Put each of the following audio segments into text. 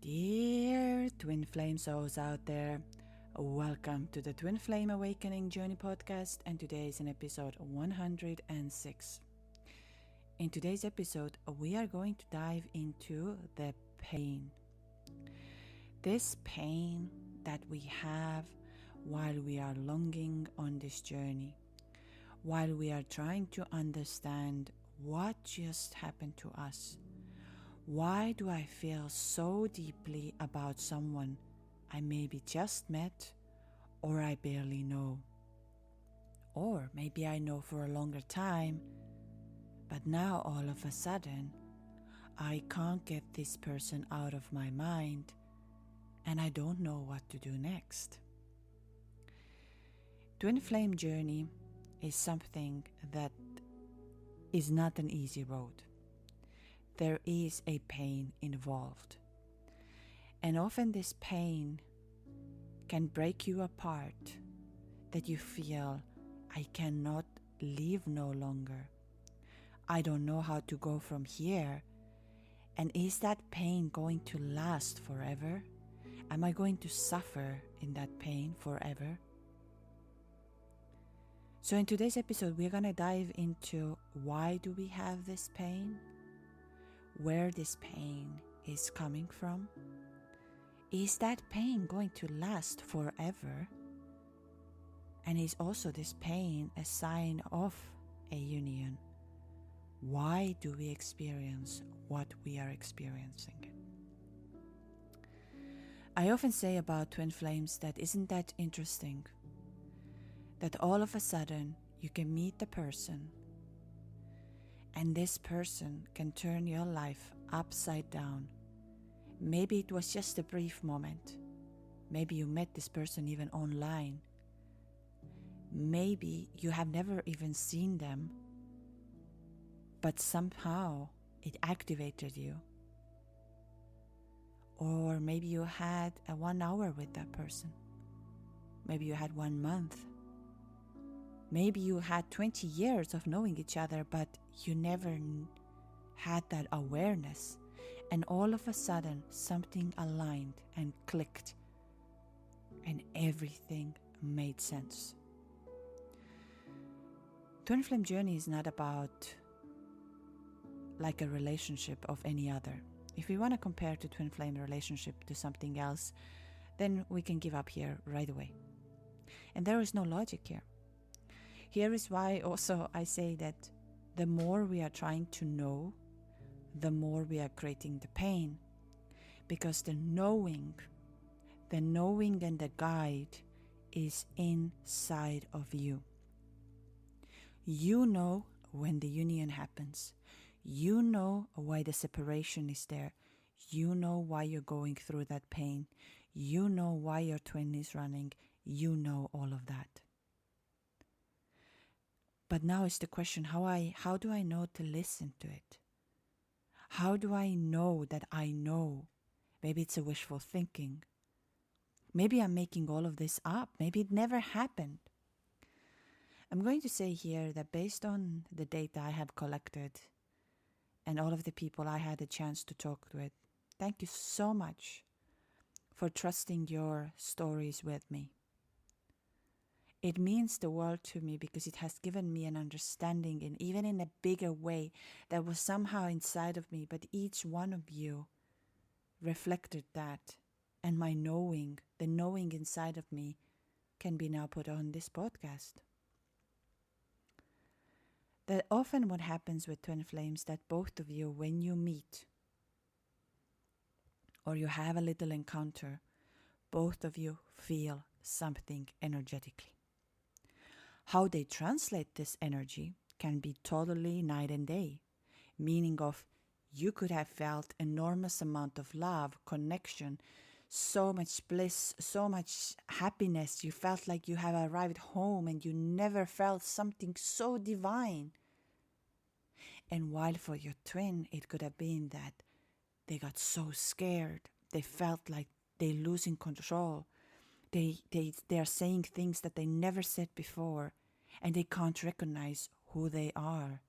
Dear Twin Flame souls out there, welcome to the Twin Flame Awakening Journey podcast, and today is in episode 106. In today's episode, we are going to dive into the pain. This pain that we have while we are longing on this journey, while we are trying to understand what just happened to us. Why do I feel so deeply about someone I maybe just met or I barely know? Or maybe I know for a longer time, but now all of a sudden I can't get this person out of my mind and I don't know what to do next. Twin Flame Journey is something that is not an easy road. There is a pain involved. And often this pain can break you apart, that you feel, I cannot live no longer. I don't know how to go from here. And is that pain going to last forever? Am I going to suffer in that pain forever? So in today's episode, we're going to dive into why do we have this pain? Where this pain is coming from? Is that pain going to last forever? And is also this pain a sign of a union? Why do we experience what we are experiencing? I often say about twin flames that isn't that interesting? That all of a sudden you can meet the person, and this person can turn your life upside down. Maybe it was just a brief moment. Maybe you met this person even online. Maybe you have never even seen them, but somehow it activated you. Or maybe you had a 1 hour with that person. Maybe you had 1 month. Maybe you had 20 years of knowing each other, but you never had that awareness. And all of a sudden, something aligned and clicked, and everything made sense. Twin Flame Journey is not about like a relationship of any other. If we want to compare to Twin Flame relationship to something else, then we can give up here right away. And there is no logic here. Here is why also I say that the more we are trying to know, the more we are creating the pain. Because the knowing and the guide is inside of you. You know when the union happens. You know why the separation is there. You know why you're going through that pain. You know why your twin is running. You know all of that. But now is the question, how do I know to listen to it? How do I know that I know? Maybe it's a wishful thinking. Maybe I'm making all of this up. Maybe it never happened. I'm going to say here that based on the data I have collected and all of the people I had a chance to talk with, thank you so much for trusting your stories with me. It means the world to me because it has given me an understanding, and even in a bigger way that was somehow inside of me, but each one of you reflected that, and my knowing, the knowing inside of me, can be now put on this podcast. That often what happens with twin flames, that both of you, when you meet or you have a little encounter, both of you feel something energetically. How they translate this energy can be totally night and day, meaning of you could have felt enormous amount of love, connection, so much bliss, so much happiness. You felt like you have arrived home and you never felt something so divine. And while for your twin, it could have been that they got so scared. They felt like they're losing control. They are saying things that they never said before, and they can't recognize who they are.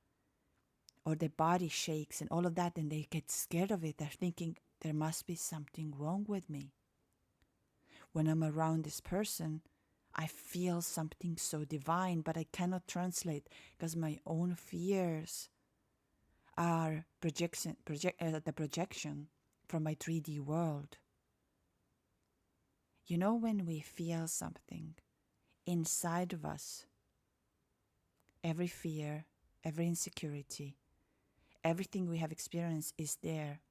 Or their body shakes and all of that, and they get scared of it. They're thinking, there must be something wrong with me. When I'm around this person, I feel something so divine, but I cannot translate because my own fears are the projection from my 3D world. You know, when we feel something inside of us, every fear, every insecurity, everything we have experienced is there.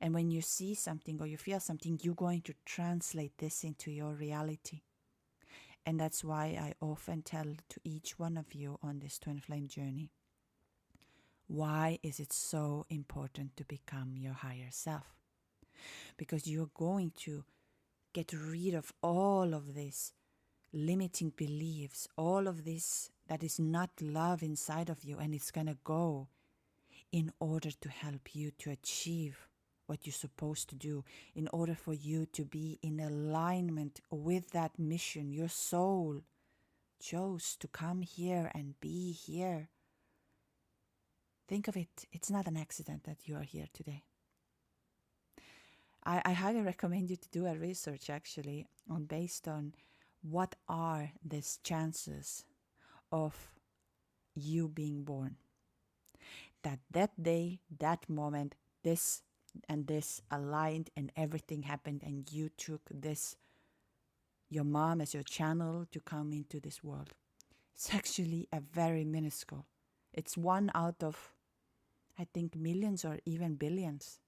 And when you see something or you feel something, you're going to translate this into your reality. And that's why I often tell to each one of you on this twin flame journey, why is it so important to become your higher self? Because you're going to get rid of all of this limiting beliefs, all of this that is not love inside of you, and it's going to go in order to help you to achieve what you're supposed to do, in order for you to be in alignment with that mission. Your soul chose to come here and be here. Think of it, it's not an accident that you are here today. I highly recommend you to do a research actually based on what are these chances of you being born. That day, that moment, this and this aligned and everything happened and you took this, your mom as your channel to come into this world. It's actually a very minuscule. It's one out of, I think, millions or even billions.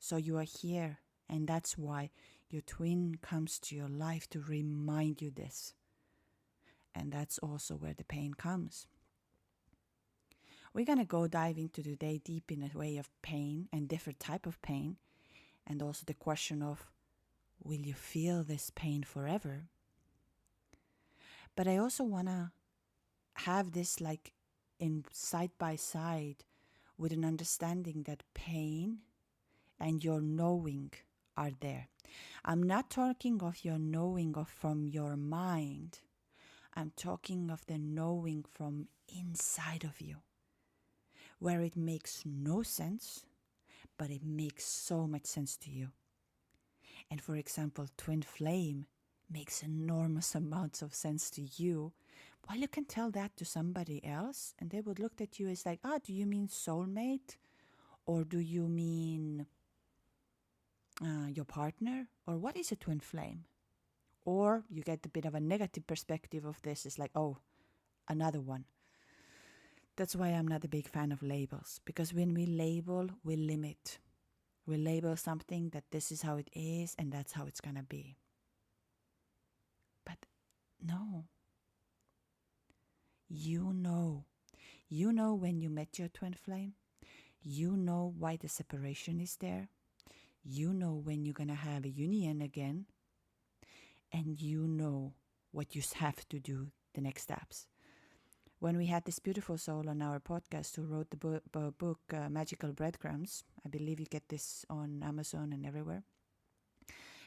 So you are here, and that's why your twin comes to your life to remind you this. And that's also where the pain comes. We're going to go dive into today deep in a way of pain and different type of pain, and also the question of, will you feel this pain forever? But I also want to have this like in side by side with an understanding that pain and your knowing are there. I'm not talking of your knowing of from your mind. I'm talking of the knowing from inside of you, where it makes no sense, but it makes so much sense to you. And for example, twin flame makes enormous amounts of sense to you, while you can tell that to somebody else and they would look at you as like, do you mean soulmate? Or do you mean your partner? Or what is a twin flame? Or you get a bit of a negative perspective of this. It's like, another one. That's why I'm not a big fan of labels. Because when we label, we limit. We label something that this is how it is and that's how it's going to be. But no. You know. You know when you met your twin flame. You know why the separation is there. You know when you're going to have a union again. And you know what you have to do, the next steps. When we had this beautiful soul on our podcast who wrote the book Magical Breadcrumbs, I believe you get this on Amazon and everywhere.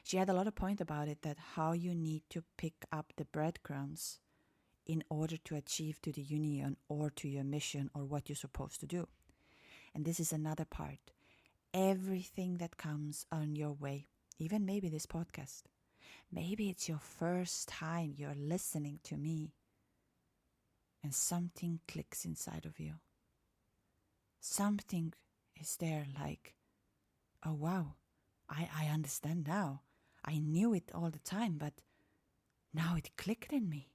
She had a lot of point about it, that how you need to pick up the breadcrumbs in order to achieve to the union or to your mission or what you're supposed to do. And this is another part. Everything that comes on your way, even maybe this podcast. Maybe it's your first time you're listening to me and something clicks inside of you. Something is there like, oh wow, I understand now. I knew it all the time, but now it clicked in me.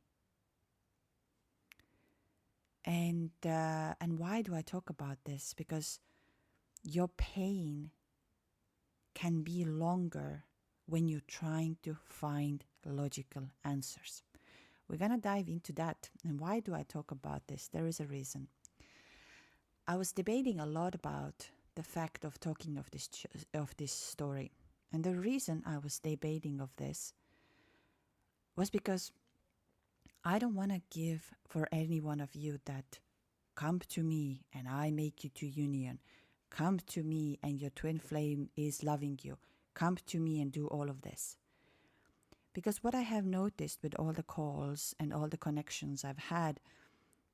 And why do I talk about this? Because your pain can be longer when you're trying to find logical answers. We're going to dive into that. And why do I talk about this? There is a reason. I was debating a lot about the fact of talking of this story. And the reason I was debating of this was because I don't want to give for any one of you that come to me and I make you to union. Come to me and your twin flame is loving you. Come to me and do all of this. Because what I have noticed with all the calls and all the connections I've had,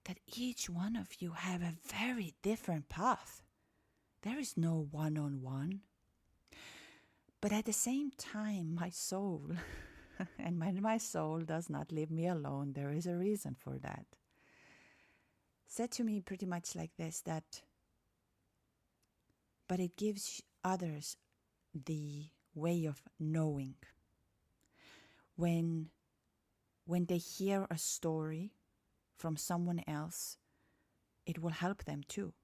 that each one of you have a very different path. There is no one-on-one. But at the same time, my soul, and my soul does not leave me alone, there is a reason for that, said to me pretty much like this, that, but it gives others the way of knowing. When they hear a story from someone else, it will help them too.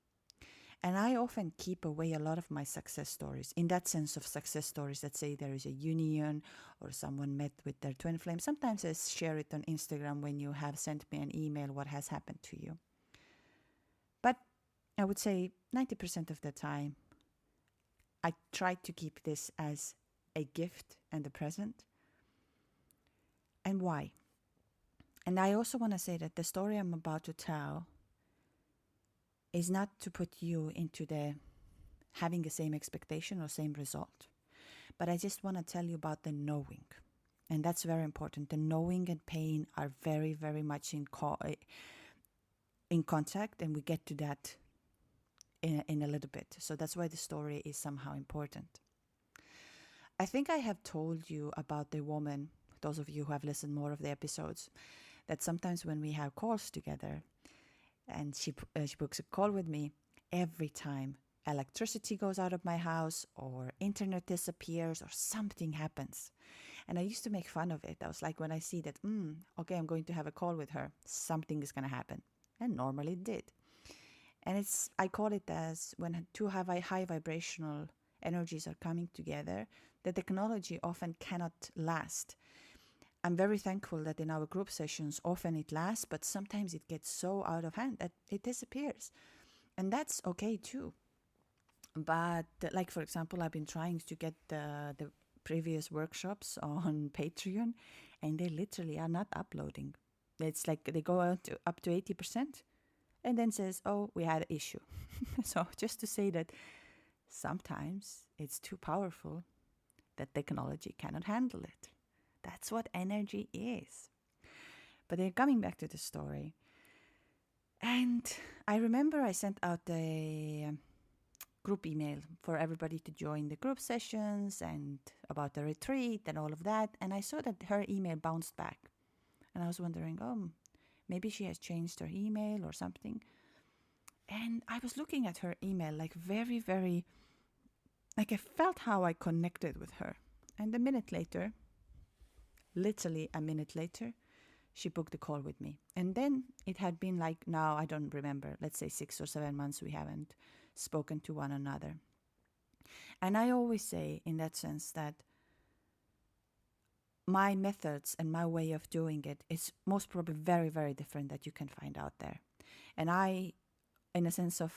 And I often keep away a lot of my success stories, in that sense of success stories that say there is a union or someone met with their twin flame. Sometimes I share it on Instagram when you have sent me an email, what has happened to you. But I would say 90% of the time, I try to keep this as a gift and a present. And why? And I also want to say that the story I'm about to tell is not to put you into the having the same expectation or same result. But I just want to tell you about the knowing. And that's very important. The knowing and pain are very, very much in contact, and we get to that in a little bit. So that's why the story is somehow important. I think I have told you about the woman, those of you who have listened more of the episodes, that sometimes when we have calls together, and she books a call with me, every time electricity goes out of my house or internet disappears or something happens. And I used to make fun of it. I was like, when I see that, okay, I'm going to have a call with her, something is going to happen. And normally it did. And I call it as when two high vibrational energies are coming together, the technology often cannot last. I'm very thankful that in our group sessions, often it lasts, but sometimes it gets so out of hand that it disappears. And that's okay too. But like, for example, I've been trying to get the previous workshops on Patreon, and they literally are not uploading. It's like they go out up to 80% and then says, oh, we had an issue. So just to say that sometimes it's too powerful that technology cannot handle it. That's what energy is. But then coming back to the story. And I remember I sent out a group email for everybody to join the group sessions and about the retreat and all of that. And I saw that her email bounced back. And I was wondering, maybe she has changed her email or something. And I was looking at her email like very, very, like I felt how I connected with her. And literally a minute later, she booked a call with me. And then it had been like, now I don't remember, let's say 6 or 7 months we haven't spoken to one another. And I always say in that sense that my methods and my way of doing it is most probably very, very different that you can find out there. And I, in a sense of,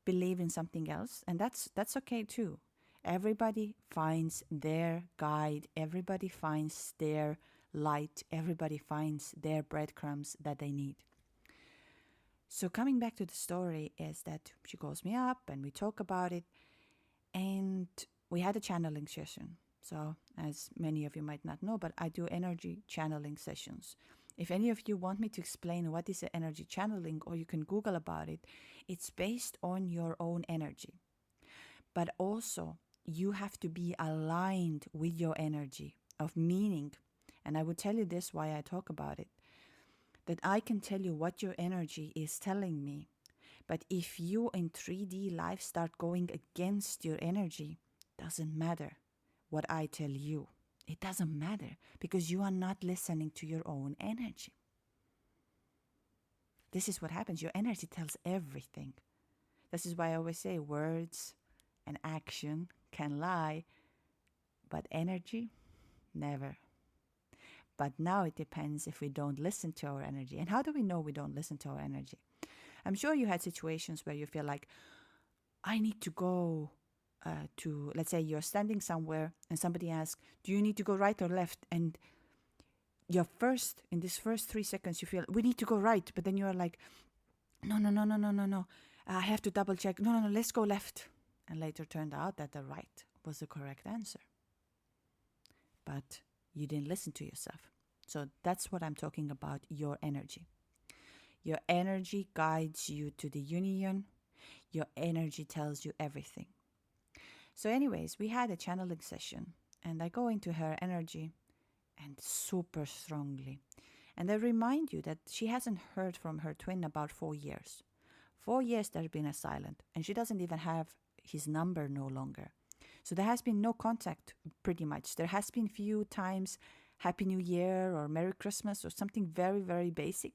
believe in something else, and that's okay too. Everybody finds their guide, everybody finds their light, everybody finds their breadcrumbs that they need. So coming back to the story is that she calls me up and we talk about it, and we had a channeling session. So as many of you might not know, but I do energy channeling sessions. If any of you want me to explain what is energy channeling, or you can Google about it, it's based on your own energy. But also, you have to be aligned with your energy of meaning. And I will tell you this, why I talk about it. That I can tell you what your energy is telling me. But if you in 3D life start going against your energy, doesn't matter what I tell you. It doesn't matter, because you are not listening to your own energy. This is what happens. Your energy tells everything. This is why I always say words and action can lie, but energy, never. But now it depends if we don't listen to our energy. And how do we know we don't listen to our energy? I'm sure you had situations where you feel like, I need to go to, let's say you're standing somewhere and somebody asks, do you need to go right or left? And in these first 3 seconds, you feel, we need to go right. But then you're like, no. I have to double check. No, let's go left. And later turned out that the right was the correct answer. But you didn't listen to yourself. So that's what I'm talking about, your energy. Your energy guides you to the union. Your energy tells you everything. So anyways, we had a channeling session and I go into her energy and super strongly. And I remind you that she hasn't heard from her twin about 4 years. 4 years there's been a silent, and she doesn't even have his number no longer. So there has been no contact pretty much. There has been few times Happy New Year or Merry Christmas or something very, very basic,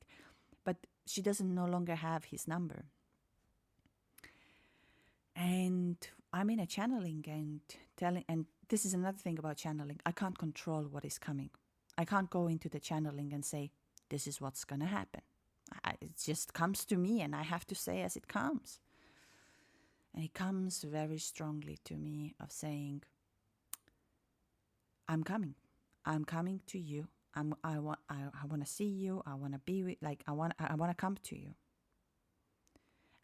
but she doesn't no longer have his number. And I'm in a channeling and telling, and this is another thing about channeling. I can't control what is coming. I can't go into the channeling and say, this is what's going to happen. It just comes to me and I have to say as it comes. And it comes very strongly to me of saying, I'm coming. I'm coming to you. I want to see you. I want to be with, I want to come to you.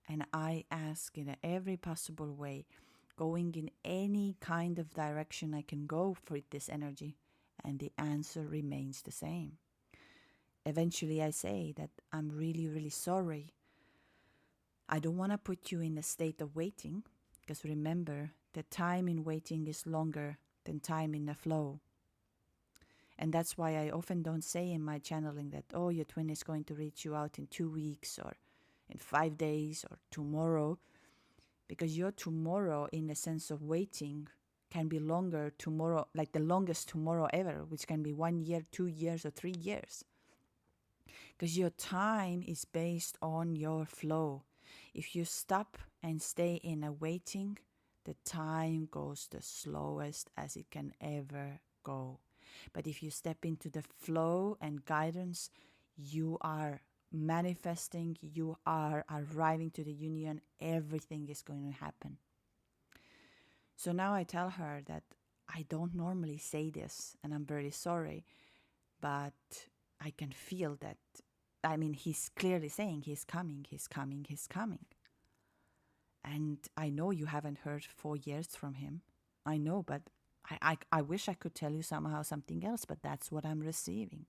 And I ask in every possible way, going in any kind of direction I can go for this energy, and the answer remains the same. Eventually I say that I'm really, really sorry. I don't want to put you in a state of waiting, because remember, the time in waiting is longer than time in the flow. And that's why I often don't say in my channeling that, oh, your twin is going to reach you out in 2 weeks or in 5 days or tomorrow, because your tomorrow in the sense of waiting can be longer tomorrow, like the longest tomorrow ever, which can be 1 year, 2 years, or 3 years. Because your time is based on your flow. If you stop and stay in a waiting, the time goes the slowest as it can ever go. But if you step into the flow and guidance, you are manifesting, you are arriving to the union, everything is going to happen. So now I tell her that I don't normally say this, and I'm very sorry, but I can feel that. I mean, he's clearly saying he's coming, he's coming, he's coming. And I know you haven't heard 4 years from him. I know, but I wish I could tell you somehow something else, but that's what I'm receiving.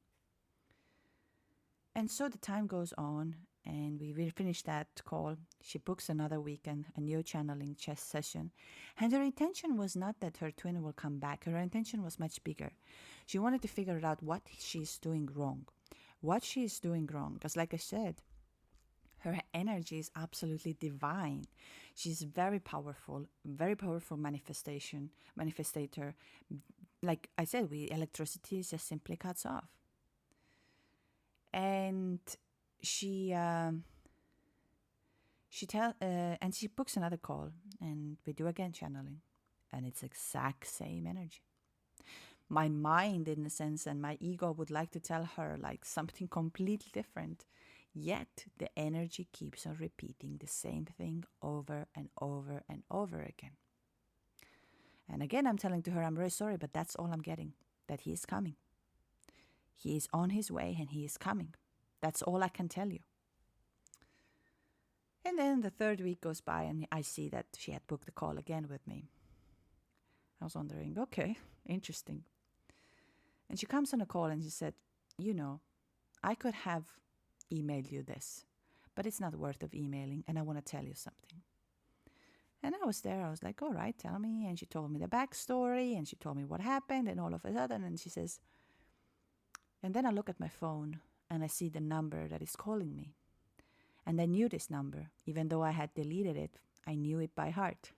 And so the time goes on, and we finish that call. She books another weekend, a new channeling chess session. And her intention was not that her twin will come back. Her intention was much bigger. She wanted to figure out what she's doing wrong. What she is doing wrong. Because like I said, her energy is absolutely divine. She's very powerful manifestator. Like I said, electricity just simply cuts off. And she books another call, and we do again channeling, and it's exact same energy. My mind, in a sense, and my ego would like to tell her like something completely different, yet the energy keeps on repeating the same thing over and over and over again. And again, I'm telling to her, I'm very sorry, but that's all I'm getting, that he is coming. He is on his way and he is coming. That's all I can tell you. And then the 3rd week goes by and I see that she had booked a call again with me. I was wondering, okay, interesting. And she comes on a call and she said, I could have emailed you this, but it's not worth of emailing, and I want to tell you something. And I was there, I was like, all right, tell me. And she told me the backstory, and she told me what happened, and all of a sudden, and she says, and then I look at my phone, and I see the number that is calling me. And I knew this number, even though I had deleted it, I knew it by heart.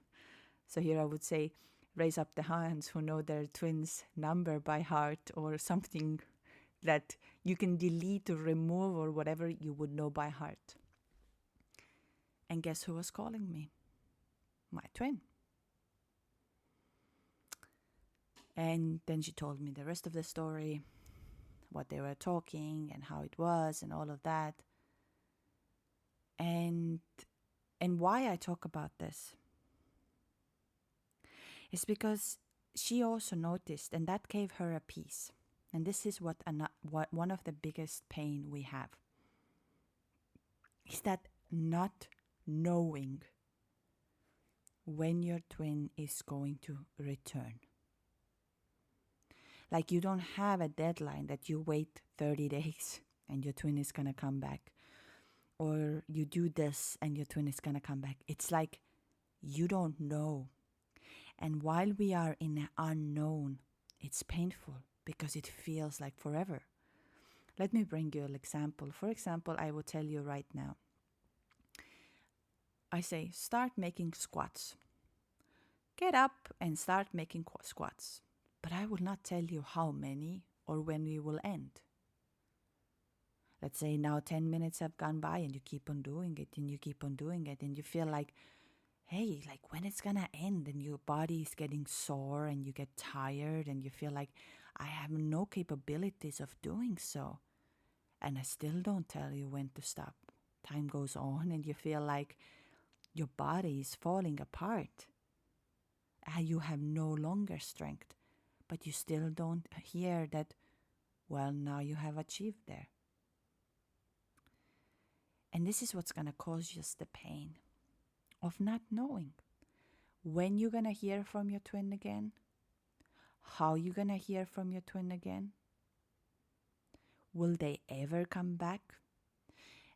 So here I would say, raise up the hands who know their twins' number by heart, or something that you can delete or remove or whatever you would know by heart. And guess who was calling me? My twin. And then she told me the rest of the story, what they were talking and how it was and all of that. And why I talk about this is because she also noticed, and that gave her a peace. And this is what one of the biggest pain we have, is that not knowing when your twin is going to return. Like you don't have a deadline that you wait 30 days and your twin is going to come back. or you do this and your twin is going to come back. It's like you don't know. And while we are in the unknown, it's painful because it feels like forever. Let me bring you an example. For example, I will tell you right now. I say, start making squats. Get up and start making squats. But I will not tell you how many or when we will end. Let's say now 10 minutes have gone by and you keep on doing it and you keep on doing it and you feel like, hey, like when it's gonna end, and your body is getting sore and you get tired and you feel like I have no capabilities of doing so. And I still don't tell you when to stop. Time goes on and you feel like your body is falling apart. You have no longer strength, but you still don't hear that, well, now you have achieved there. And this is what's going to cause just the pain of not knowing when you're going to hear from your twin again, how you're going to hear from your twin again. Will they ever come back?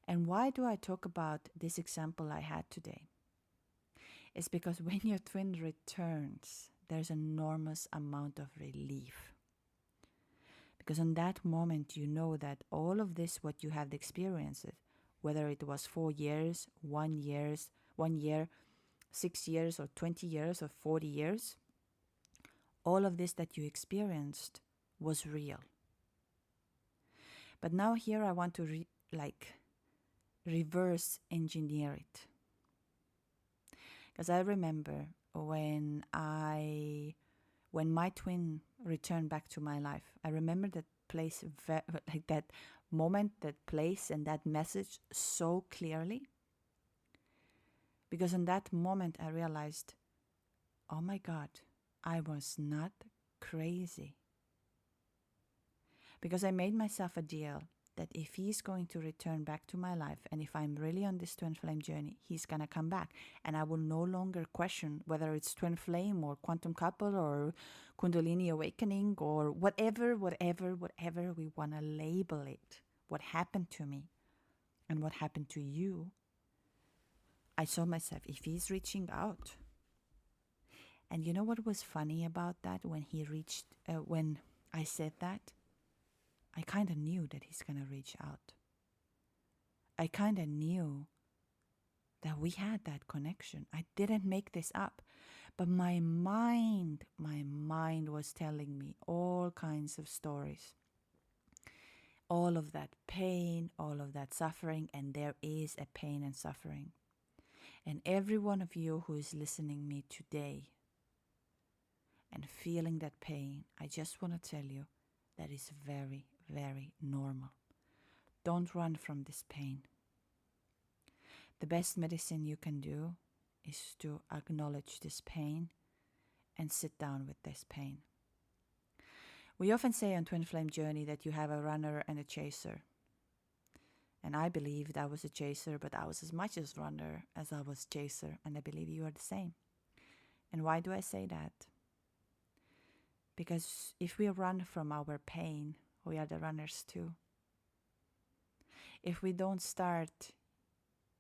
And why do I talk about this example I had today? It's because when your twin returns, there's an enormous amount of relief. Because in that moment, you know that all of this, what you have experienced, whether it was 4 years, 1 year, 6 years, or 20 years, or 40 years, all of this that you experienced was real. But now here I want to reverse engineer it. Because I remember when my twin returned back to my life, I remember that place, like that moment, that place, and that message so clearly. Because in that moment I realized, oh my God, I was not crazy. Because I made myself a deal that if he's going to return back to my life, and if I'm really on this twin flame journey, he's going to come back. And I will no longer question whether it's twin flame or quantum couple or Kundalini awakening or whatever we want to label it. What happened to me and what happened to you. I saw myself, if he's reaching out. And you know what was funny about that? When I said that, I kind of knew that he's going to reach out. I kind of knew that we had that connection. I didn't make this up. But my mind was telling me all kinds of stories. All of that pain, all of that suffering, and there is a pain and suffering. And every one of you who is listening me today and feeling that pain, I just want to tell you that is very, very normal. Don't run from this pain. The best medicine you can do is to acknowledge this pain and sit down with this pain. We often say on Twin Flame Journey that you have a runner and a chaser. And I believed I was a chaser, but I was as much as runner as I was chaser, and I believe you are the same. And why do I say that? Because if we run from our pain, we are the runners too. If we don't start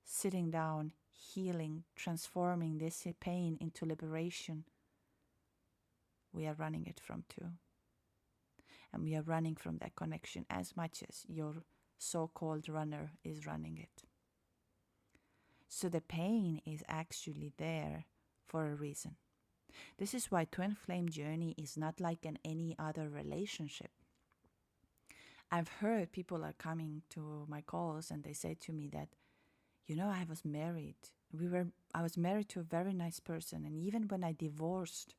sitting down, healing, transforming this pain into liberation, we are running it from too. And we are running from that connection as much as your so-called runner is running it. So the pain is actually there for a reason. This is why Twin Flame Journey is not like in any other relationship. I've heard people are coming to my calls and they say to me that, I was married. I was married to a very nice person, and even when I divorced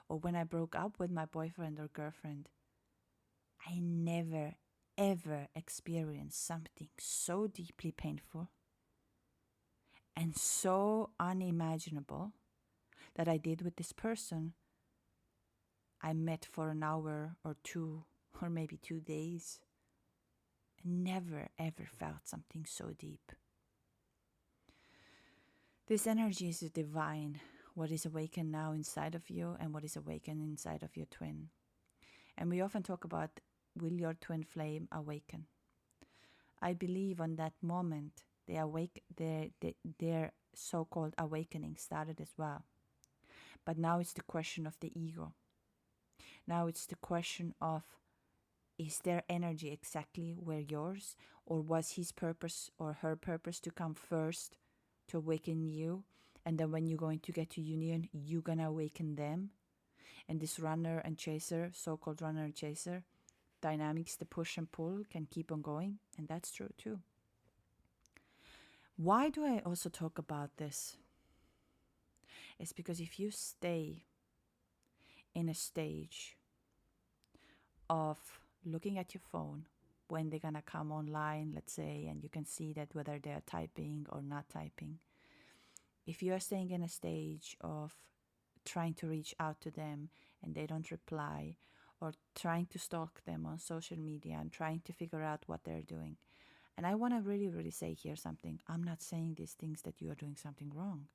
or when I broke up with my boyfriend or girlfriend, I never ever experienced something so deeply painful and so unimaginable that I did with this person I met for an hour or two or maybe 2 days. I never ever felt something so deep. This energy is divine, what is awakened now inside of you and what is awakened inside of your twin. And we often talk about, will your twin flame awaken? I believe on that moment Their so-called awakening started as well. But now it's the question of the ego. Now it's the question of, is their energy exactly where yours, or was his purpose or her purpose to come first to awaken you, and then when you're going to get to union, you're gonna awaken them? And this runner and chaser, so-called runner and chaser dynamics, the push and pull, can keep on going, and that's true too. Why do I also talk about this? It's because if you stay in a stage of looking at your phone when they're gonna come online, let's say, and you can see that whether they're typing or not typing, if you are staying in a stage of trying to reach out to them and they don't reply, or trying to stalk them on social media and trying to figure out what they're doing. And I want to really, really say here something. I'm not saying these things that you are doing something wrong.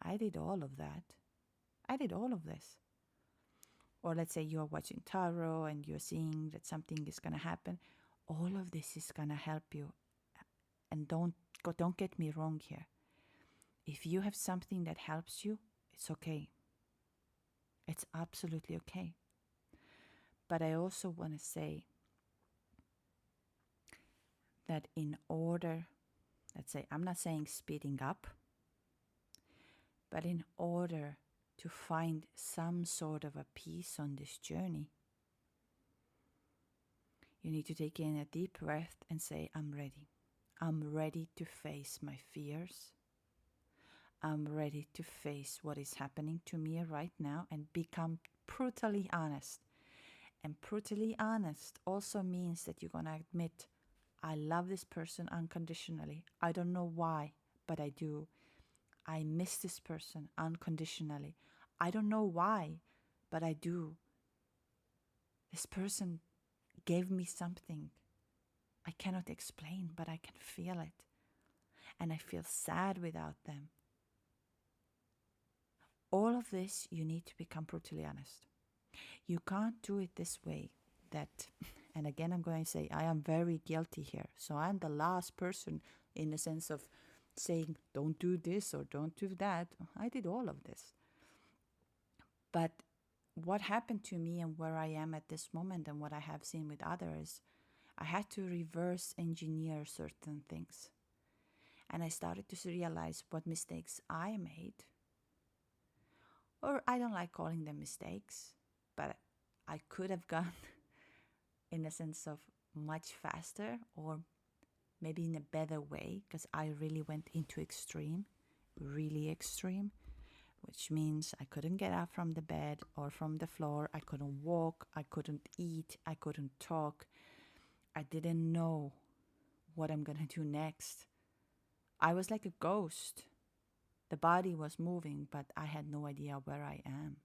I did all of that. I did all of this. Or let's say you are watching tarot and you're seeing that something is going to happen. All of this is going to help you. And don't get me wrong here. If you have something that helps you, it's okay. It's absolutely okay. But I also want to say that in order, let's say, I'm not saying speeding up, but in order to find some sort of a peace on this journey, you need to take in a deep breath and say, I'm ready. I'm ready to face my fears. I'm ready to face what is happening to me right now and become brutally honest. And brutally honest also means that you're going to admit, I love this person unconditionally. I don't know why, but I do. I miss this person unconditionally. I don't know why, but I do. This person gave me something I cannot explain, but I can feel it. And I feel sad without them. All of this, you need to become brutally honest. You can't do it this way that, and again I'm going to say, I am very guilty here. So I'm the last person in the sense of saying, don't do this or don't do that. I did all of this. But what happened to me and where I am at this moment and what I have seen with others, I had to reverse engineer certain things. And I started to realize what mistakes I made. Or I don't like calling them mistakes, but I could have gone in a sense of much faster or maybe in a better way, because I really went into extreme, really extreme, which means I couldn't get up from the bed or from the floor. I couldn't walk. I couldn't eat. I couldn't talk. I didn't know what I'm going to do next. I was like a ghost. The body was moving, but I had no idea where I am.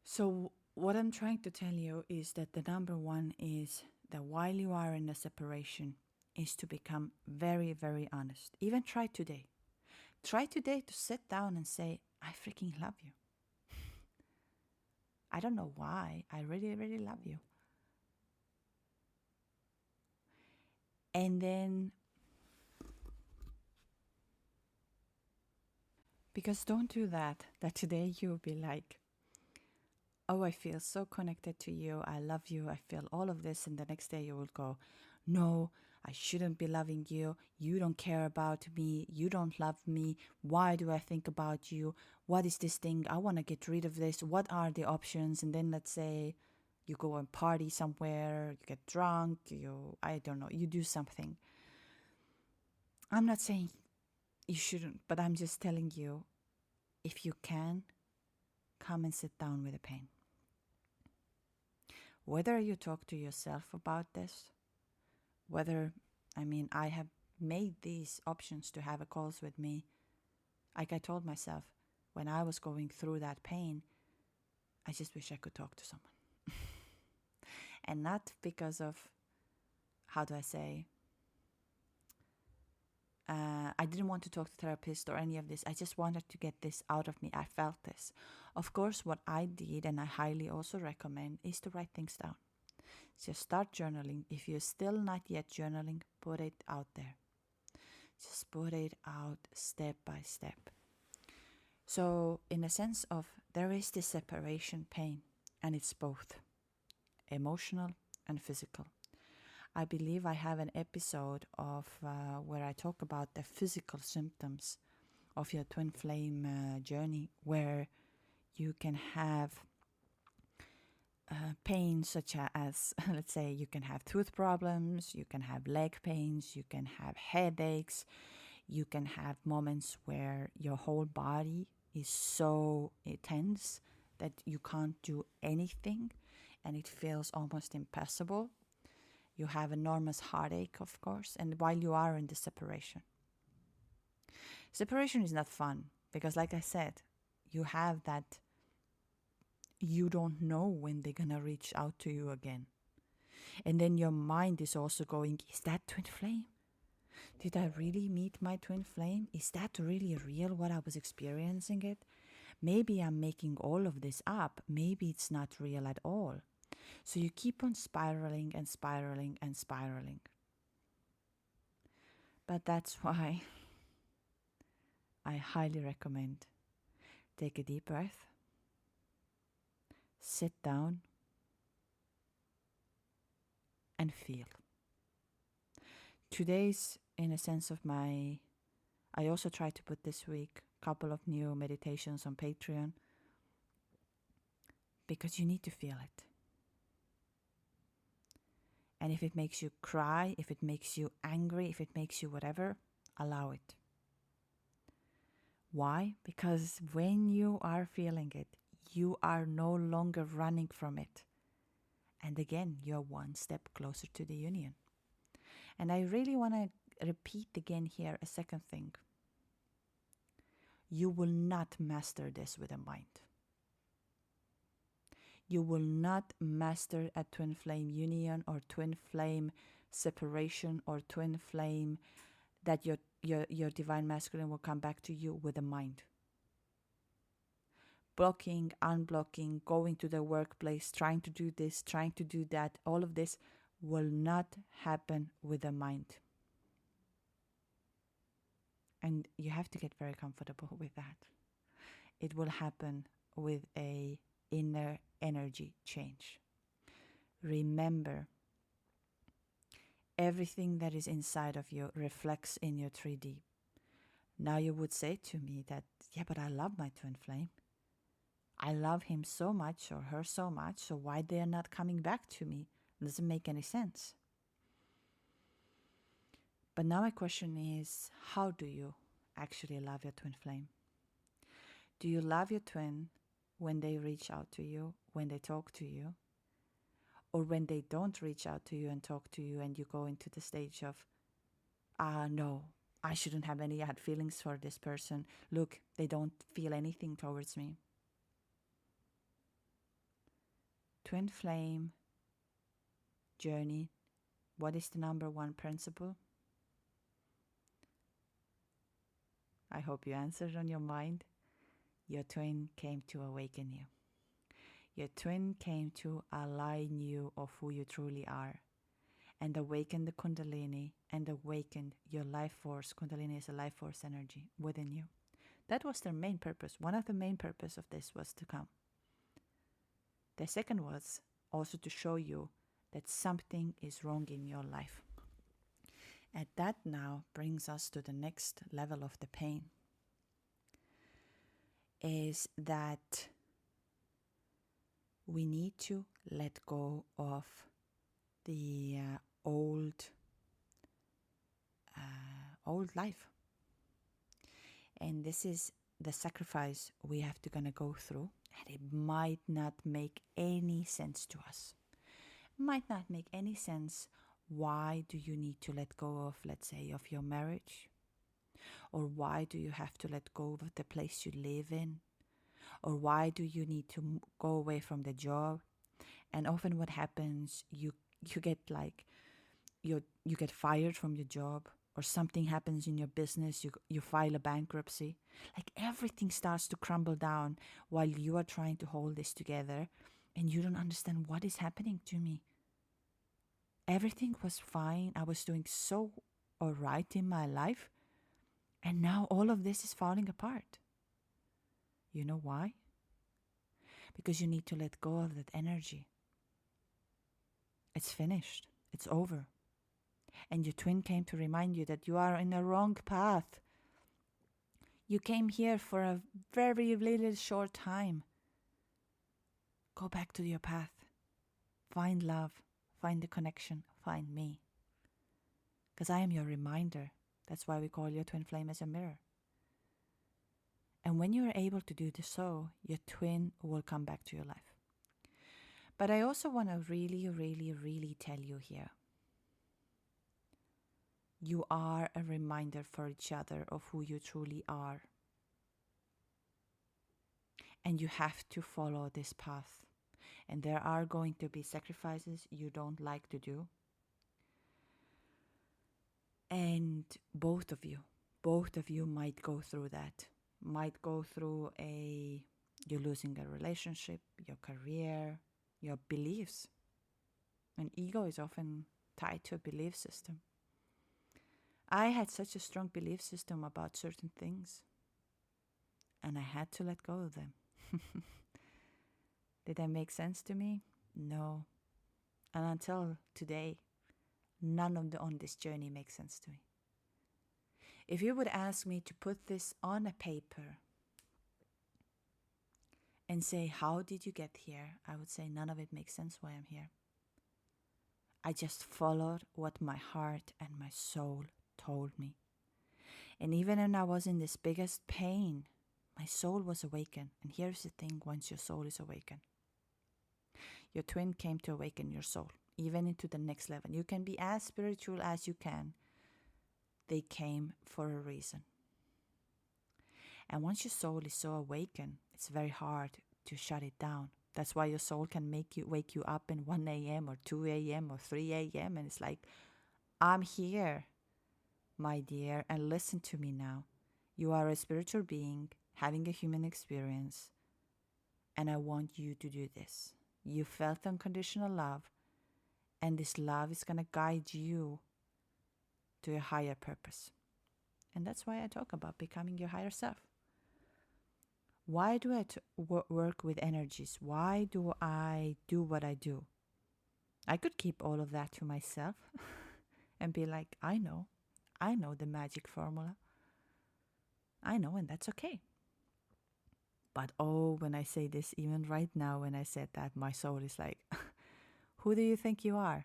So what I'm trying to tell you is that the number one is that while you are in a separation is to become very, very honest. Even try today. Try today to sit down and say, I freaking love you. I don't know why. I really, really love you. And then, because don't do that today you'll be like, oh, I feel so connected to you. I love you. I feel all of this. And the next day you will go, no, I shouldn't be loving you. You don't care about me. You don't love me. Why do I think about you? What is this thing? I want to get rid of this. What are the options? And then let's say you go and party somewhere, you get drunk, I don't know, you do something. I'm not saying you shouldn't, but I'm just telling you, if you can, come and sit down with the pain. Whether you talk to yourself about this, I have made these options to have a calls with me. Like I told myself, when I was going through that pain, I just wish I could talk to someone. And not because of, how do I say, I didn't want to talk to therapist or any of this. I just wanted to get this out of me. I felt this. Of course, what I did, and I highly also recommend, is to write things down. Just start journaling. If you're still not yet journaling, put it out there. Just put it out step by step. So, in a sense of, there is this separation pain, and it's both emotional and physical. I believe I have an episode of where I talk about the physical symptoms of your twin flame journey, where you can have pain such as, let's say, you can have tooth problems, you can have leg pains, you can have headaches, you can have moments where your whole body is so tense that you can't do anything and it feels almost impossible. You have enormous heartache, of course, and while you are in the separation. Separation is not fun because, like I said, you have that, you don't know when they're gonna reach out to you again. And then your mind is also going, is that twin flame? Did I really meet my twin flame? Is that really real, what I was experiencing it? Maybe I'm making all of this up. Maybe it's not real at all. So you keep on spiraling and spiraling and spiraling. But that's why I highly recommend take a deep breath, sit down, and feel. Today's, in a sense of I also try to put this week a couple of new meditations on Patreon because you need to feel it. And if it makes you cry, if it makes you angry, if it makes you whatever, allow it. Why? Because when you are feeling it, you are no longer running from it. And again, you're one step closer to the union. And I really want to repeat again here a second thing. You will not master this with a mind. You will not master a twin flame union or twin flame separation or twin flame that your divine masculine will come back to you with a mind. Blocking, unblocking, going to the workplace, trying to do this, trying to do that, all of this will not happen with a mind. And you have to get very comfortable with that. It will happen with a inner energy change. Remember, everything that is inside of you reflects in your 3D. Now you would say to me that, yeah, but I love my twin flame. I love him so much or her so much, so why they are not coming back to me? It doesn't make any sense. But now my question is, how do you actually love your twin flame? Do you love your twin when they reach out to you, when they talk to you? Or when they don't reach out to you and talk to you and you go into the stage of, no, I shouldn't have any hard feelings for this person. Look, they don't feel anything towards me. Twin flame journey, what is the number one principle? I hope you answered on your mind. Your twin came to awaken you. Your twin came to align you of who you truly are and awaken the Kundalini and awaken your life force. Kundalini is a life force energy within you. That was their main purpose. One of the main purpose of this was to come. The second was also to show you that something is wrong in your life. And that now brings us to the next level of the pain, is that we need to let go of the old life. And this is the sacrifice we have to gonna go through, and it might not make any sense to us. Might not make any sense. Why do you need to let go of, let's say, of your marriage? Or why do you have to let go of the place you live in? Or why do you need to go away from the job? And often what happens, you get like, you get fired from your job, or something happens in your business, you file a bankruptcy. Like everything starts to crumble down while you are trying to hold this together and you don't understand what is happening to me. Everything was fine. I was doing so all right in my life. And now all of this is falling apart. You know why? Because you need to let go of that energy. It's finished. It's over. And your twin came to remind you that you are in a wrong path. You came here for a very little short time. Go back to your path. Find love. Find the connection. Find me. Because I am your reminder. That's why we call your twin flame as a mirror. And when you are able to do so, your twin will come back to your life. But I also want to really tell you here. You are a reminder for each other of who you truly are. And you have to follow this path. And there are going to be sacrifices you don't like to do. And both of you might go through that. Might go through you're losing a relationship, your career, your beliefs. And ego is often tied to a belief system. I had such a strong belief system about certain things, and I had to let go of them. Did they make sense to me? No. And until today, none of on this journey makes sense to me. If you would ask me to put this on a paper and say, how did you get here? I would say none of it makes sense why I'm here. I just followed what my heart and my soul told me. And even when I was in this biggest pain, my soul was awakened. And here's the thing, once your soul is awakened, your twin came to awaken your soul, even into the next level. You can be as spiritual as you can. They came for a reason. And once your soul is so awakened, it's very hard to shut it down. That's why your soul can wake you up in 1 a.m. or 2 a.m. or 3 a.m. And it's like, I'm here, my dear, and listen to me now. You are a spiritual being having a human experience, and I want you to do this. You felt unconditional love, and this love is going to guide you to a higher purpose. And that's why I talk about becoming your higher self. Why do I work with energies? Why do I do what I do? I could keep all of that to myself and be like, I know the magic formula. I know, and that's okay. But when I say this, even right now when I said that, my soul is like, who do you think you are?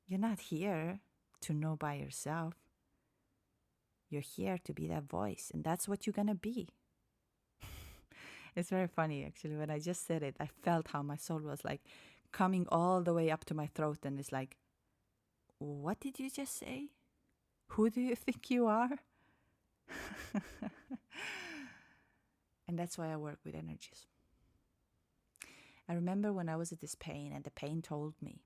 You're not here to know by yourself. You're here to be that voice, and that's what you're going to be. It's very funny, actually. When I just said it, I felt how my soul was like coming all the way up to my throat, and it's like, what did you just say? Who do you think you are? And that's why I work with energies. I remember when I was at this pain, and the pain told me.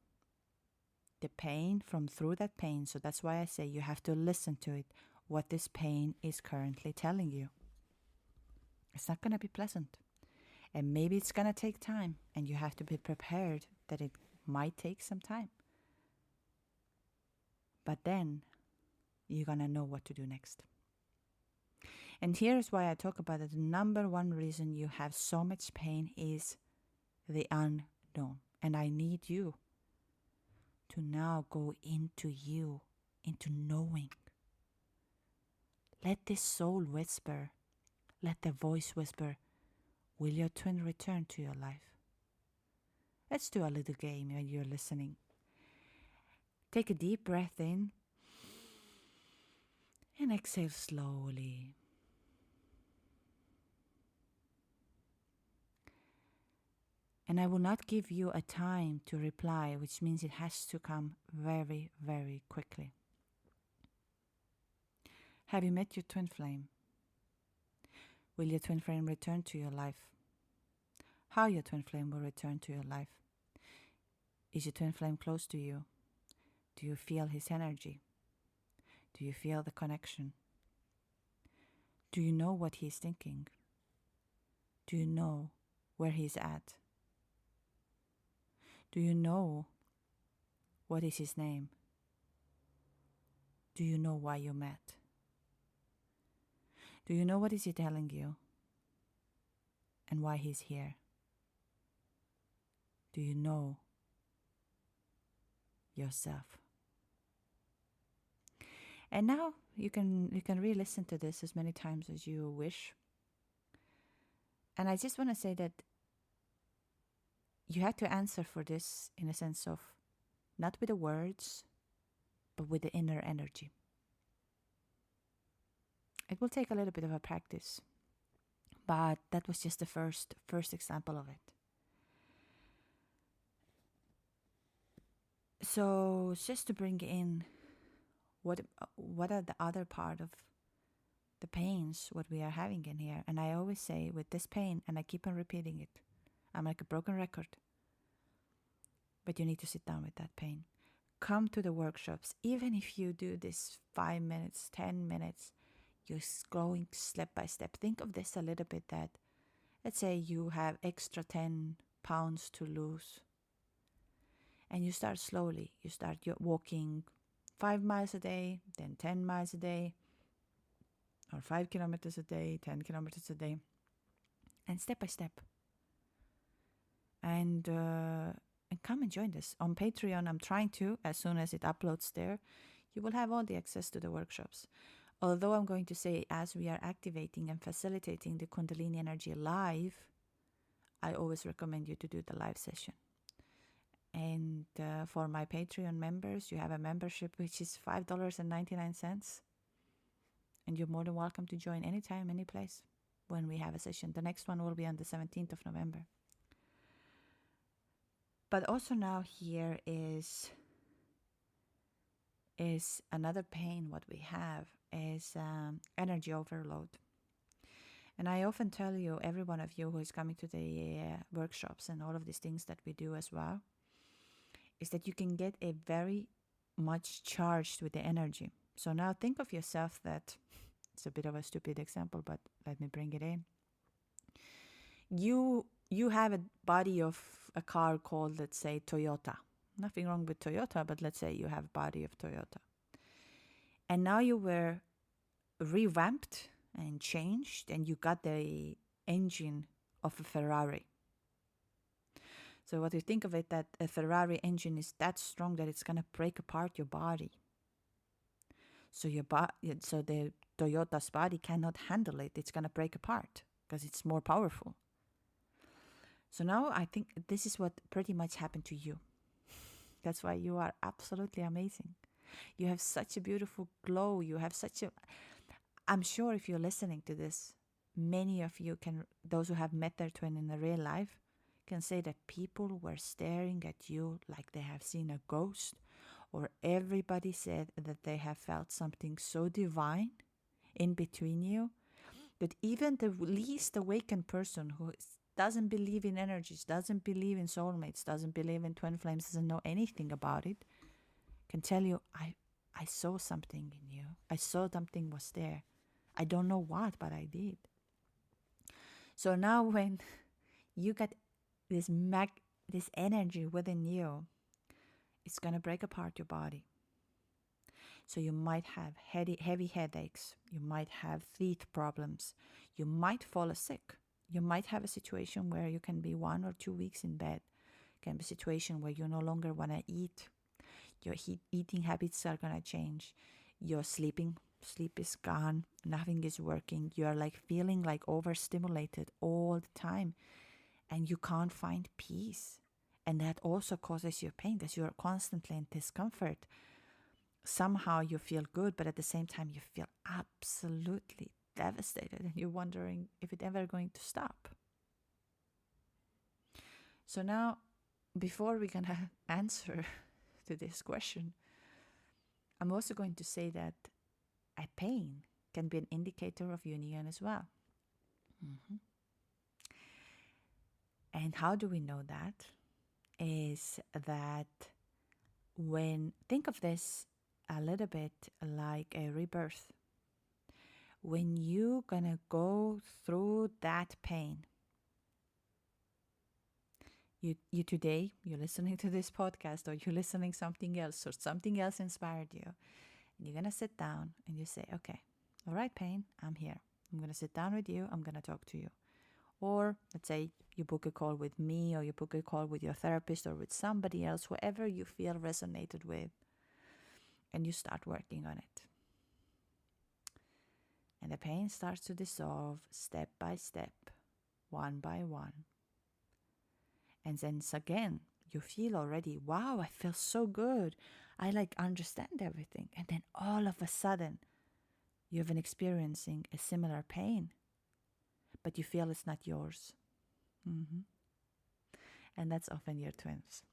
The pain through that pain, so that's why I say you have to listen to it, what this pain is currently telling you. It's not going to be pleasant. And maybe it's going to take time, and you have to be prepared that it might take some time. But then you're going to know what to do next. And here's why I talk about it. The number one reason you have so much pain is the unknown. And I need you to now go into you, into knowing. Let this soul whisper, let the voice whisper, will your twin return to your life? Let's do a little game when you're listening. Take a deep breath in and exhale slowly. And I will not give you a time to reply, which means it has to come very, very quickly. Have you met your twin flame? Will your twin flame return to your life? How your twin flame will return to your life? Is your twin flame close to you? Do you feel his energy? Do you feel the connection? Do you know what he's thinking? Do you know where he's at? Do you know What is his name? Do you know why you met? Do you know what is he telling you? And why he's here? Do you know yourself? And now you can re-listen to this as many times as you wish. And I just want to say that you have to answer for this in a sense of not with the words, but with the inner energy. It will take a little bit of a practice, but that was just the first example of it. So just to bring in what are the other part of the pains, what we are having in here. And I always say with this pain, and I keep on repeating it, I'm like a broken record, but you need to sit down with that pain. Come to the workshops, even if you do this 5 minutes, 10 minutes, you're going step by step. Think of this a little bit that, let's say you have extra 10 pounds to lose. And you start slowly. You start walking 5 miles a day, then 10 miles a day, or 5 kilometers a day, 10 kilometers a day, and step by step. And come and join this. On Patreon, I'm trying to, as soon as it uploads there, you will have all the access to the workshops. Although I'm going to say, as we are activating and facilitating the Kundalini energy live, I always recommend you to do the live session. And for my Patreon members, you have a membership which is $5.99. And you're more than welcome to join anytime, any place when we have a session. The next one will be on the 17th of November. But also now here is another pain. What we have is energy overload. And I often tell you, every one of you who is coming to the workshops and all of these things that we do as well, is that you can get a very much charged with the energy. So now think of yourself that, it's a bit of a stupid example, but let me bring it in. You have a body of a car called, let's say, Toyota. Nothing wrong with Toyota, but let's say you have a body of Toyota. And now you were revamped and changed, and you got the engine of a Ferrari. So what you think of it, that a Ferrari engine is that strong that it's going to break apart your body. So so the Toyota's body cannot handle it. It's going to break apart because it's more powerful. So now I think this is what pretty much happened to you. That's why you are absolutely amazing. You have such a beautiful glow. You have I'm sure if you're listening to this, many of you those who have met their twin in the real life, can say that people were staring at you like they have seen a ghost, or everybody said that they have felt something so divine in between you that even the least awakened person who doesn't believe in energies, doesn't believe in soulmates, doesn't believe in twin flames, doesn't know anything about it, can tell you, I saw something in you. I saw something was there. I don't know what, but I did. So now when you get this energy within you, it's going to break apart your body. So you might have heavy headaches. You might have teeth problems. You might fall sick. You might have a situation where you can be 1 or 2 weeks in bed. It can be a situation where you no longer want to eat. Your eating habits are going to change. Your sleep is gone. Nothing is working. You are like feeling like overstimulated all the time. And you can't find peace. And that also causes you pain, because you're constantly in discomfort. Somehow you feel good, but at the same time you feel absolutely devastated, and you're wondering if it's ever going to stop. So now, before we're going to answer to this question, I'm also going to say that a pain can be an indicator of union as well. Mm-hmm. And how do we know that? Is that think of this a little bit like a rebirth. When you're gonna go through that pain, You today, you're listening to this podcast, or you're listening something else, or something else inspired you. And you're going to sit down and you say, okay, all right, pain, I'm here. I'm going to sit down with you. I'm going to talk to you. Or let's say you book a call with me, or you book a call with your therapist, or with somebody else, whoever you feel resonated with, and you start working on it. And the pain starts to dissolve step by step, one by one. And then again, you feel already, wow, I feel so good. I understand everything. And then all of a sudden, you've been experiencing a similar pain, but you feel it's not yours. Mm-hmm. And that's often your twins.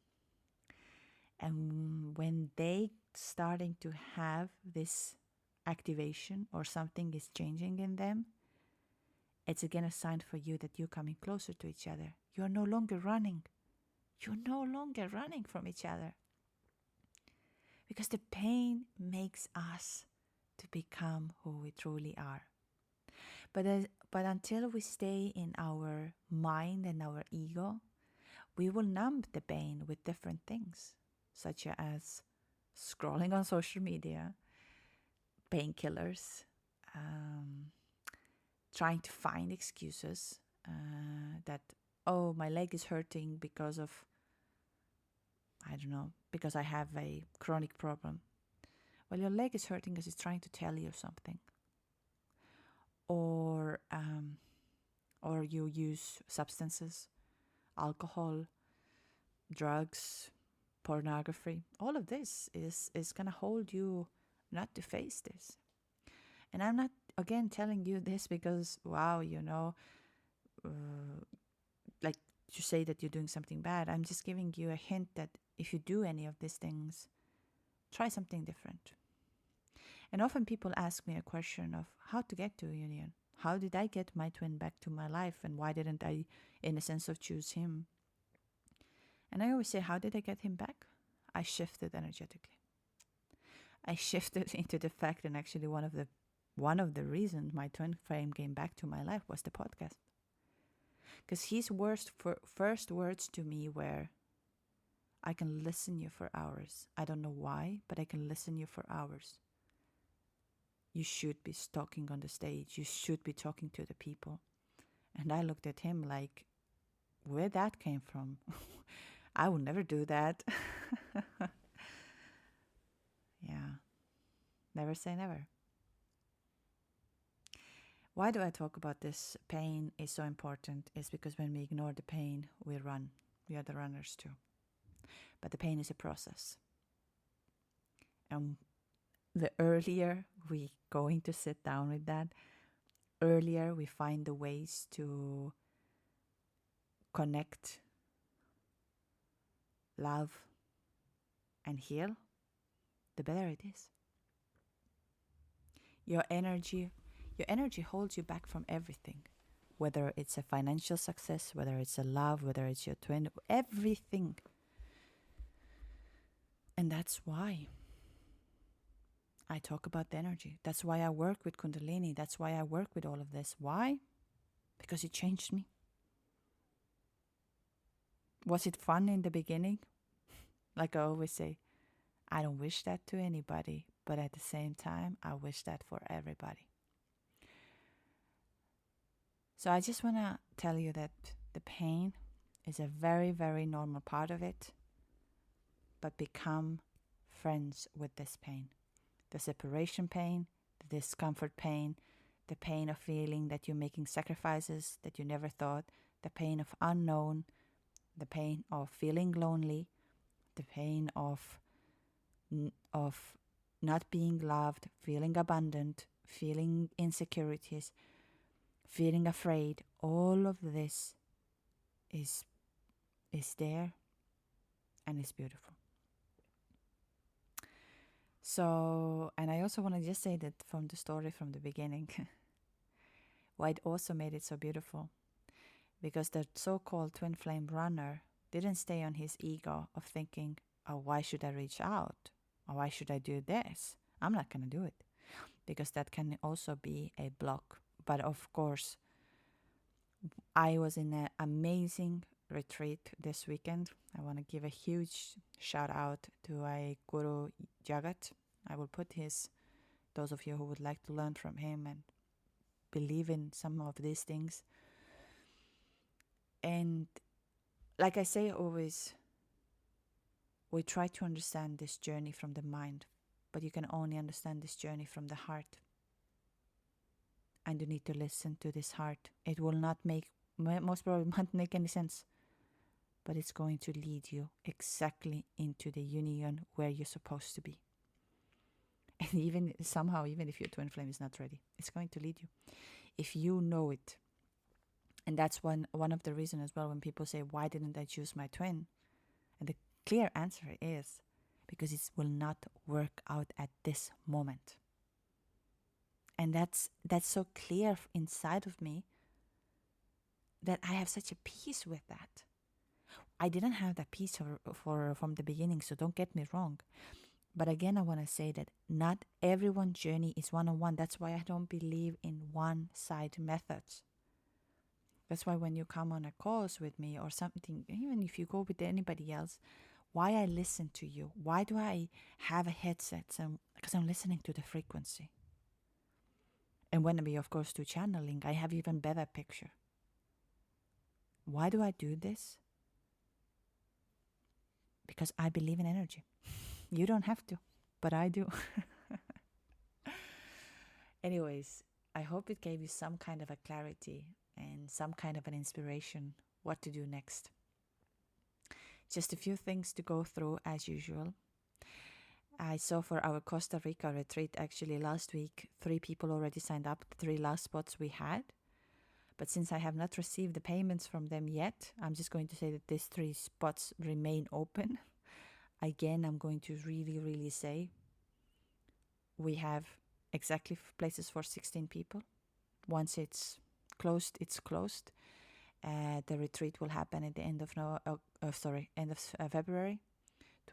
And when they starting to have this activation, or something is changing in them, it's again a sign for you that you're coming closer to each other. You're no longer running. You're no longer running from each other. Because the pain makes us to become who we truly are. But until we stay in our mind and our ego, we will numb the pain with different things, such as scrolling on social media, painkillers, trying to find excuses that, oh, my leg is hurting because of, I don't know, because I have a chronic problem. Well, your leg is hurting because it's trying to tell you something. Or you use substances, alcohol, drugs, pornography. All of this is going to hold you not to face this. And I'm not, again, telling you this because, wow, like to say that you're doing something bad. I'm just giving you a hint that if you do any of these things, try something different. And often people ask me a question of how to get to a union. How did I get my twin back to my life, and why didn't I, in a sense of, choose him? And I always say, how did I get him back? I shifted energetically. I shifted into the fact, and actually one of the reasons my twin flame came back to my life was the podcast. Because his first words to me were, I can listen you for hours. I don't know why, but I can listen you for hours. You should be talking on the stage. You should be talking to the people. And I looked at him like, where that came from? I would never do that. Yeah. Never say never. Why do I talk about this? Pain is so important. It's because when we ignore the pain, we run. We are the runners too. But the pain is a process. And the earlier we going to sit down with that, earlier we find the ways to connect, love, and heal, the better it is. Your energy holds you back from everything. Whether it's a financial success, whether it's a love, whether it's your twin, everything. And that's why I talk about the energy. That's why I work with Kundalini. That's why I work with all of this. Why? Because it changed me. Was it fun in the beginning? Like I always say, I don't wish that to anybody, but at the same time, I wish that for everybody. So I just want to tell you that the pain is a very, very normal part of it, but become friends with this pain. The separation pain, the discomfort pain, the pain of feeling that you're making sacrifices that you never thought, the pain of unknown, the pain of feeling lonely, the pain of not being loved, feeling abandoned, feeling insecurities, feeling afraid. All of this is there, and it's beautiful. So, and I also want to just say that from the story from the beginning, why it also made it so beautiful, because the so-called twin flame runner didn't stay on his ego of thinking, oh, why should I reach out? Or why should I do this? I'm not going to do it. Because that can also be a block. But of course, I was in an amazing retreat this weekend. I want to give a huge shout out to a Guru Jagat. I will put those of you who would like to learn from him and believe in some of these things. And like I say always, we try to understand this journey from the mind, but you can only understand this journey from the heart. And you need to listen to this heart. It will not most probably not make any sense, but it's going to lead you exactly into the union where you're supposed to be. And even if your twin flame is not ready, it's going to lead you. If you know it. And that's one of the reasons as well when people say, why didn't I choose my twin? And the clear answer is because it will not work out at this moment. And that's so clear inside of me that I have such a peace with that. I didn't have that peace from the beginning, so don't get me wrong. But again, I want to say that not everyone's journey is one-on-one. That's why I don't believe in one-side methods. That's why when you come on a course with me or something, even if you go with anybody else, why I listen to you? Why do I have a headset? Because I'm listening to the frequency. And when we, of course, do channeling, I have even better picture. Why do I do this? Because I believe in energy. You don't have to, but I do. Anyways, I hope it gave you some kind of a clarity and some kind of an inspiration what to do next. Just a few things to go through as usual. I saw for our Costa Rica retreat actually last week, 3 people already signed up, the 3 last spots we had. But since I have not received the payments from them yet, I'm just going to say that these 3 spots remain open. Again, I'm going to really, really say we have exactly places for 16 people. Once it's closed, it's closed. The retreat will happen at the end of February,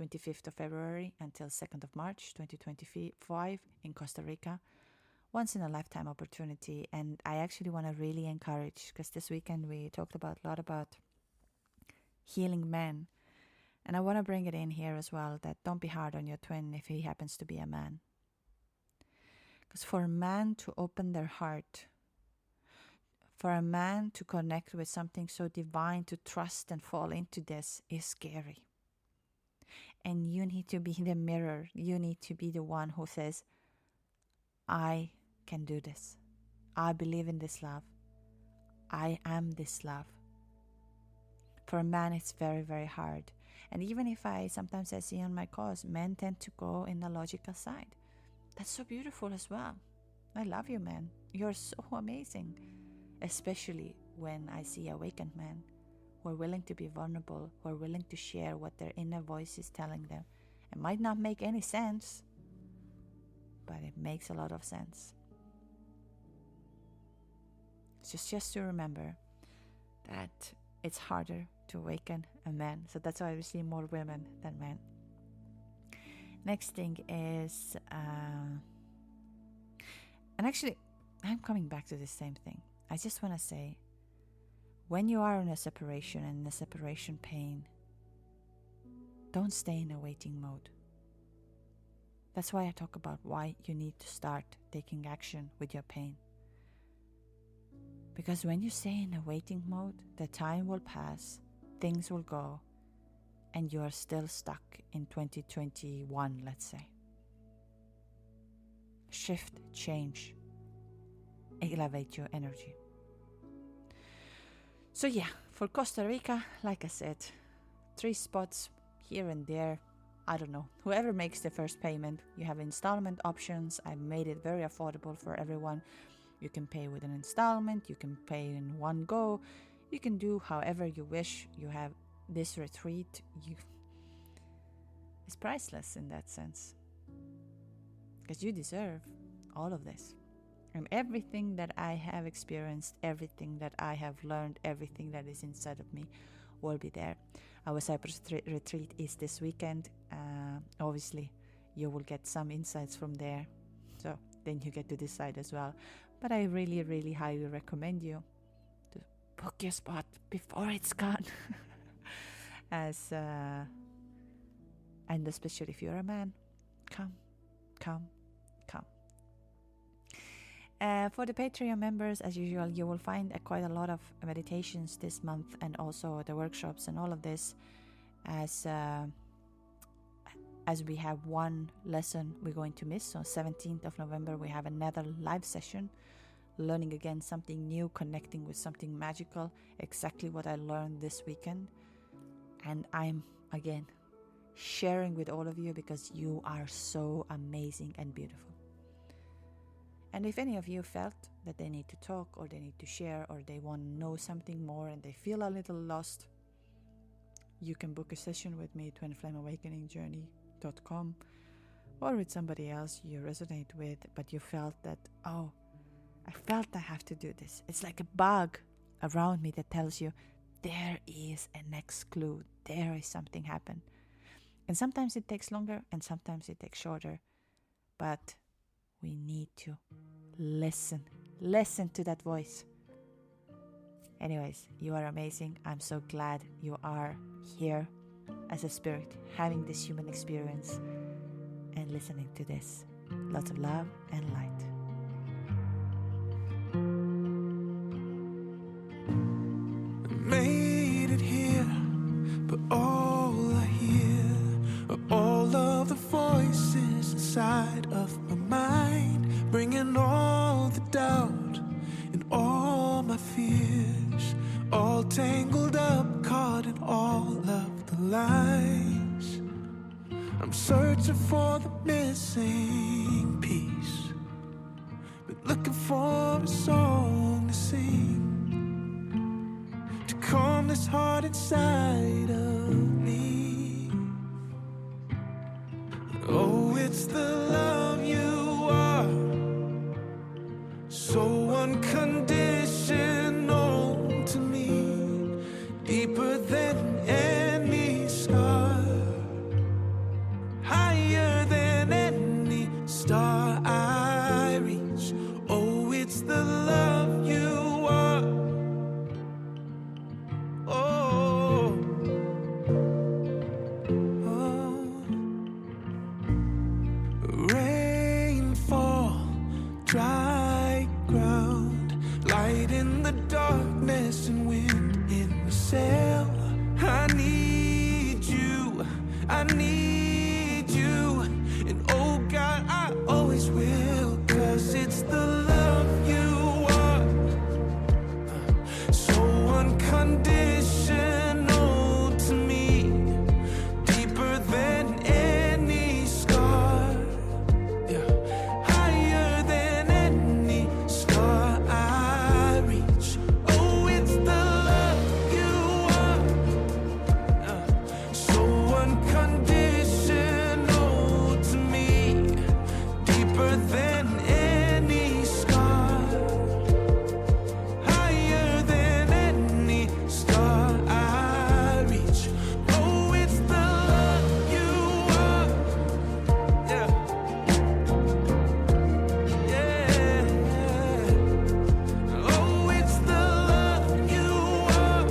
25th of February until 2nd of March, 2025 in Costa Rica. Once in a lifetime opportunity. And I actually want to really encourage, because this weekend we talked a lot about healing men. And I want to bring it in here as well, that don't be hard on your twin if he happens to be a man. Because for a man to open their heart, for a man to connect with something so divine, to trust and fall into this is scary. And you need to be the mirror. You need to be the one who says, I can do this. I believe in this love. I am this love. For a man, it's very, very hard. And even if sometimes I see on my course, men tend to go in the logical side. That's so beautiful as well. I love you, man. You're so amazing. Especially when I see awakened men who are willing to be vulnerable, who are willing to share what their inner voice is telling them. It might not make any sense, but it makes a lot of sense. Just to remember that it's harder to awaken a man. So that's why we see more women than men. Next thing is, and actually, I'm coming back to the same thing. I just want to say, when you are in a separation and in a separation pain, don't stay in a waiting mode. That's why I talk about why you need to start taking action with your pain. Because when you stay in a waiting mode, the time will pass, things will go, and you are still stuck in 2021, let's say. Shift, change, elevate your energy. So yeah, for Costa Rica, like I said, 3 spots here and there. I don't know. Whoever makes the first payment, you have installment options. I made it very affordable for everyone. You can pay with an installment. You can pay in one go. You can do however you wish. You have this retreat. It's priceless in that sense. Because you deserve all of this. And everything that I have experienced, everything that I have learned, everything that is inside of me will be there. Our Cyprus retreat is this weekend. Obviously, you will get some insights from there. So then you get to decide as well. But I really, really highly recommend you to book your spot before it's gone. And especially if you're a man, come. For the Patreon members, as usual, you will find quite a lot of meditations this month, and also the workshops and all of this, as we have one lesson we're going to miss. On 17th of November we have another live session, learning again something new, connecting with something magical, exactly what I learned this weekend. And I'm again sharing with all of you because you are so amazing and beautiful. And if any of you felt that they need to talk, or they need to share, or they want to know something more and they feel a little lost, you can book a session with me, twinflameawakeningjourney.com, or with somebody else you resonate with, but you felt that, oh, I felt I have to do this. It's like a bug around me that tells you there is a next clue, there is something happen. And sometimes it takes longer and sometimes it takes shorter, but we need to listen to that voice. Anyways, you are amazing. I'm so glad you are here as a spirit, having this human experience and listening to this. Lots of love and light. Made it here, but all I hear are all of the voices inside of my mind, bringing all the doubt and all my fears, all tangled up, caught in all of the lies. I'm searching for the missing piece, but looking for a song to sing, to calm this heart inside of me. Oh, it's the love you are, so unconditional to me, deeper than any scar, higher than any star I reach. Oh, it's the love you are. Oh, rainfall, dry ground, light in the darkness and wind in the sail. I need you, and oh God, I always will, 'cause it's the love you are, so unconditional to me, deeper than any scar, yeah, higher than any star I reach. Oh, it's the love you are, so unconditional to me, deeper than any scar, higher than any star I reach. Oh, it's the love you are, yeah, yeah. Oh, it's the love you are,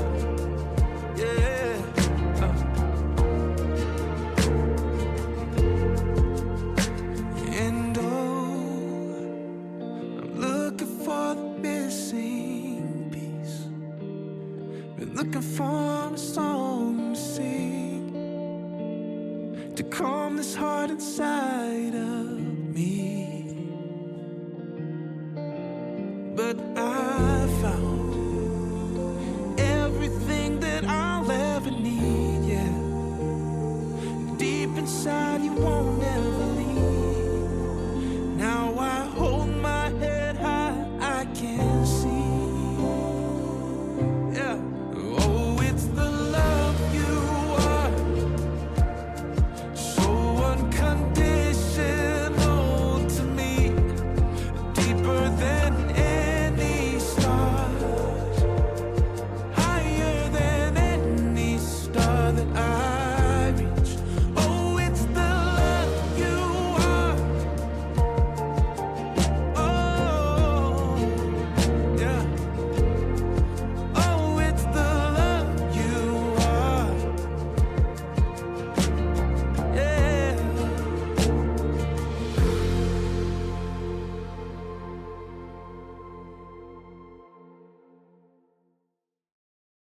yeah. And oh, I'm looking for the missing piece, been looking for a song to sing, to calm this heart inside of me.